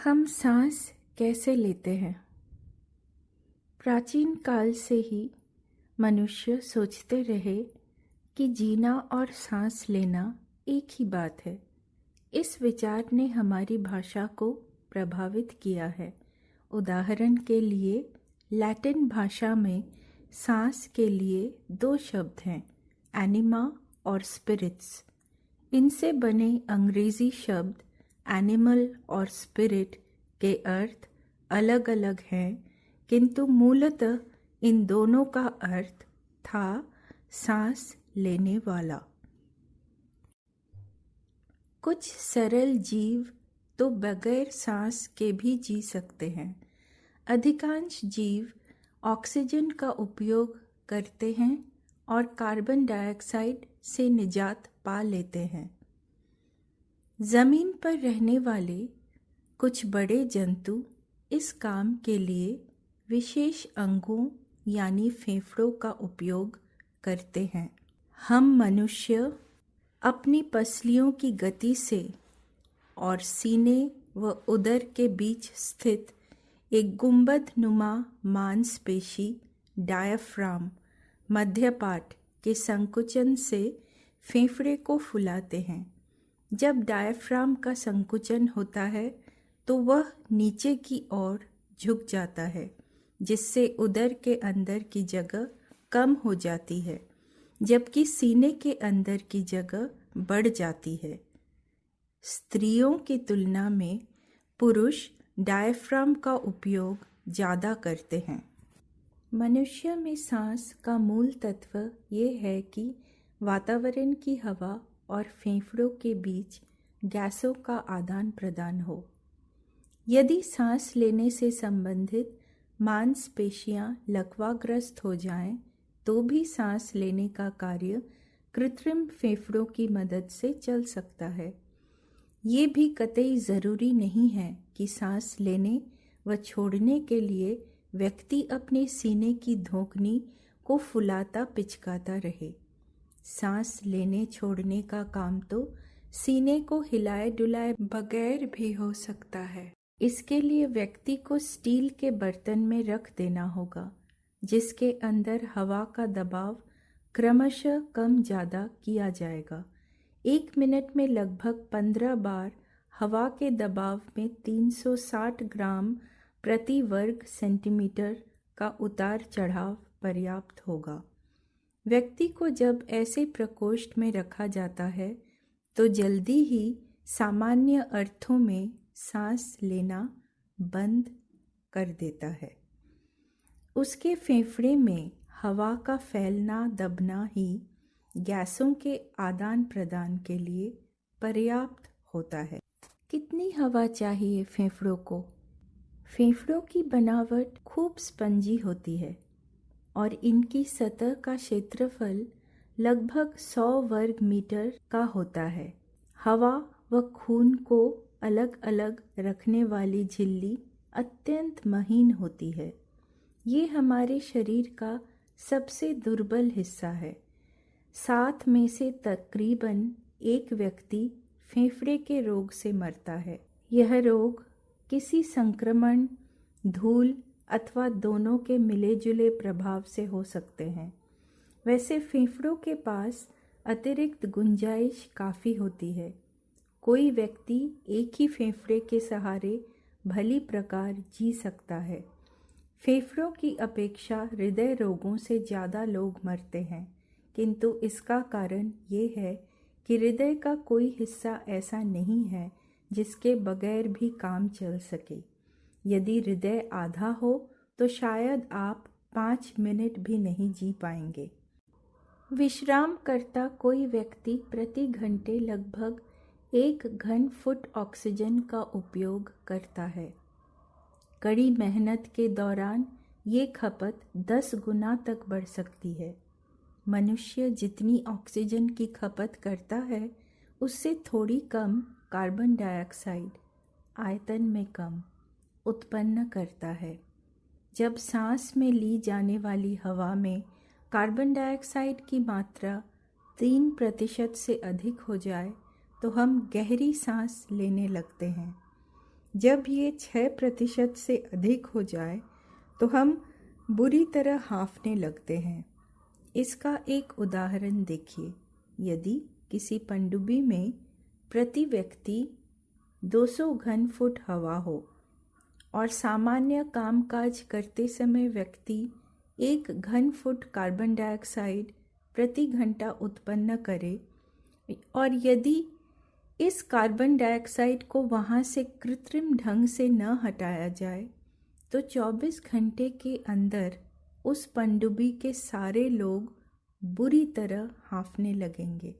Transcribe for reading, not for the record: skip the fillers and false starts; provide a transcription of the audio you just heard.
हम सांस कैसे लेते हैं? प्राचीन काल से ही मनुष्य सोचते रहे कि जीना और सांस लेना एक ही बात है। इस विचार ने हमारी भाषा को प्रभावित किया है। उदाहरण के लिए लैटिन भाषा में सांस के लिए दो शब्द हैं, एनिमा और स्पिरिट्स। इनसे बने अंग्रेजी शब्द एनिमल और स्पिरिट के अर्थ अलग अलग हैं, किंतु मूलतः इन दोनों का अर्थ था सांस लेने वाला। कुछ सरल जीव तो बगैर सांस के भी जी सकते हैं। अधिकांश जीव ऑक्सीजन का उपयोग करते हैं और कार्बन डाइऑक्साइड से निजात पा लेते हैं। जमीन पर रहने वाले कुछ बड़े जंतु इस काम के लिए विशेष अंगों यानी फेफड़ों का उपयोग करते हैं। हम मनुष्य अपनी पसलियों की गति से और सीने व उदर के बीच स्थित एक गुंबद नुमा मांसपेशी डायाफ्राम मध्यपाट के संकुचन से फेफड़े को फुलाते हैं। जब डायाफ्राम का संकुचन होता है तो वह नीचे की ओर झुक जाता है, जिससे उदर के अंदर की जगह कम हो जाती है, जबकि सीने के अंदर की जगह बढ़ जाती है। स्त्रियों की तुलना में पुरुष डायाफ्राम का उपयोग ज़्यादा करते हैं। मनुष्य में सांस का मूल तत्व ये है कि वातावरण की हवा और फेफड़ों के बीच गैसों का आदान प्रदान हो। यदि सांस लेने से संबंधित मांसपेशियां लकवाग्रस्त हो जाएं, तो भी सांस लेने का कार्य कृत्रिम फेफड़ों की मदद से चल सकता है। ये भी कतई ज़रूरी नहीं है कि सांस लेने व छोड़ने के लिए व्यक्ति अपने सीने की धोकनी को फुलाता पिचकाता रहे। सांस लेने छोड़ने का काम तो सीने को हिलाए डुलाए बगैर भी हो सकता है। इसके लिए व्यक्ति को स्टील के बर्तन में रख देना होगा, जिसके अंदर हवा का दबाव क्रमशः कम ज़्यादा किया जाएगा। 1 मिनट में लगभग 15 बार हवा के दबाव में 360 ग्राम प्रति वर्ग सेंटीमीटर का उतार चढ़ाव पर्याप्त होगा। व्यक्ति को जब ऐसे प्रकोष्ठ में रखा जाता है तो जल्दी ही सामान्य अर्थों में सांस लेना बंद कर देता है। उसके फेफड़े में हवा का फैलना दबना ही गैसों के आदान प्रदान के लिए पर्याप्त होता है। कितनी हवा चाहिए फेफड़ों को? फेफड़ों की बनावट खूब स्पंजी होती है और इनकी सतह का क्षेत्रफल लगभग 100 वर्ग मीटर का होता है। हवा व खून को अलग अलग रखने वाली झिल्ली अत्यंत महीन होती है। ये हमारे शरीर का सबसे दुर्बल हिस्सा है। 7 में से तकरीबन 1 व्यक्ति फेफड़े के रोग से मरता है। यह रोग किसी संक्रमण, धूल अथवा दोनों के मिले जुले प्रभाव से हो सकते हैं। वैसे फेफड़ों के पास अतिरिक्त गुंजाइश काफ़ी होती है। कोई व्यक्ति एक ही फेफड़े के सहारे भली प्रकार जी सकता है। फेफड़ों की अपेक्षा हृदय रोगों से ज़्यादा लोग मरते हैं, किंतु इसका कारण ये है कि हृदय का कोई हिस्सा ऐसा नहीं है जिसके बगैर भी काम चल सके। यदि हृदय आधा हो तो शायद आप 5 मिनट भी नहीं जी पाएंगे। विश्राम करता कोई व्यक्ति प्रति घंटे लगभग 1 घन फुट ऑक्सीजन का उपयोग करता है। कड़ी मेहनत के दौरान ये खपत 10 गुना तक बढ़ सकती है। मनुष्य जितनी ऑक्सीजन की खपत करता है, उससे थोड़ी कम कार्बन डाइऑक्साइड आयतन में कम उत्पन्न करता है। जब सांस में ली जाने वाली हवा में कार्बन डाइऑक्साइड की मात्रा 3% से अधिक हो जाए तो हम गहरी सांस लेने लगते हैं। जब ये 6% से अधिक हो जाए तो हम बुरी तरह हाँफने लगते हैं। इसका एक उदाहरण देखिए। यदि किसी पनडुब्बी में प्रति व्यक्ति 200 घन फुट हवा हो और सामान्य कामकाज करते समय व्यक्ति 1 घन फुट कार्बन डाइऑक्साइड प्रति घंटा उत्पन्न करे, और यदि इस कार्बन डाइऑक्साइड को वहाँ से कृत्रिम ढंग से न हटाया जाए तो 24 घंटे के अंदर उस पनडुब्बी के सारे लोग बुरी तरह हाँफने लगेंगे।